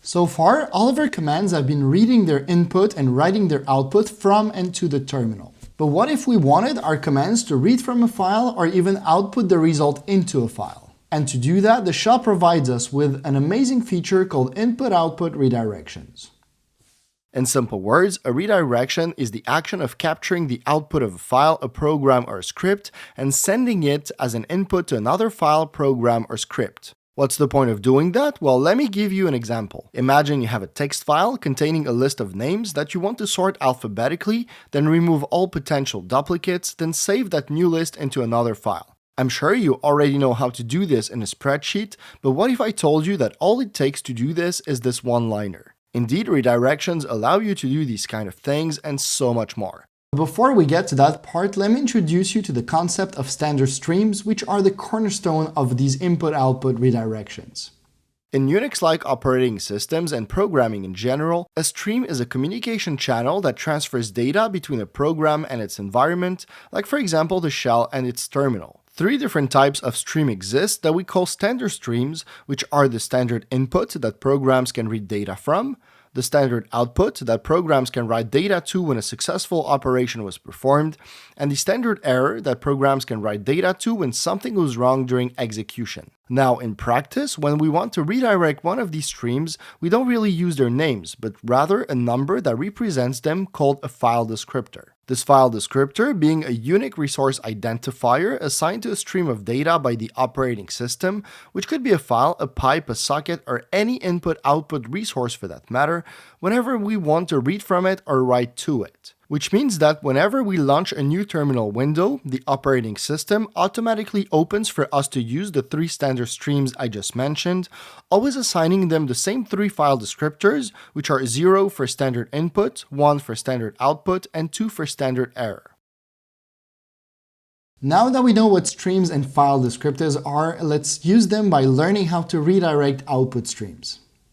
So far, all of our commands have been reading their input and writing their output from and to the terminal. But what if we wanted our commands to read from a file or even output the result into a file? And to do that, the shell provides us with an amazing feature called input-output redirections. In simple words, a redirection is the action of capturing the output of a file, a program, or a script and sending it as an input to another file, program, or script. What's the point of doing that? Well, let me give you an example. Imagine you have a text file containing a list of names that you want to sort alphabetically, then remove all potential duplicates, then save that new list into another file. I'm sure you already know how to do this in a spreadsheet, but what if I told you that all it takes to do this is this one-liner? Indeed, redirections allow you to do these kind of things and so much more. Before we get to that part, let me introduce you to the concept of standard streams, which are the cornerstone of these input-output redirections. In Unix-like operating systems and programming in general, a stream is a communication channel that transfers data between a program and its environment, like for example the shell and its terminal. 3 different types of stream exist that we call standard streams, which are the standard input that programs can read data from, the standard output that programs can write data to when a successful operation was performed, and the standard error that programs can write data to when something goes wrong during execution. Now, in practice, when we want to redirect one of these streams, we don't really use their names, but rather a number that represents them called a file descriptor. This file descriptor being a unique resource identifier assigned to a stream of data by the operating system, which could be a file, a pipe, a socket, or any input-output resource for that matter, whenever we want to read from it or write to it. Which means that whenever we launch a new terminal window, the operating system automatically opens for us to use the 3 standard streams I just mentioned, always assigning them the same 3 file descriptors, which are 0 for standard input, 1 for standard output, and 2 for standard error. Now that we know what streams and file descriptors are, let's use them by learning how to redirect output streams.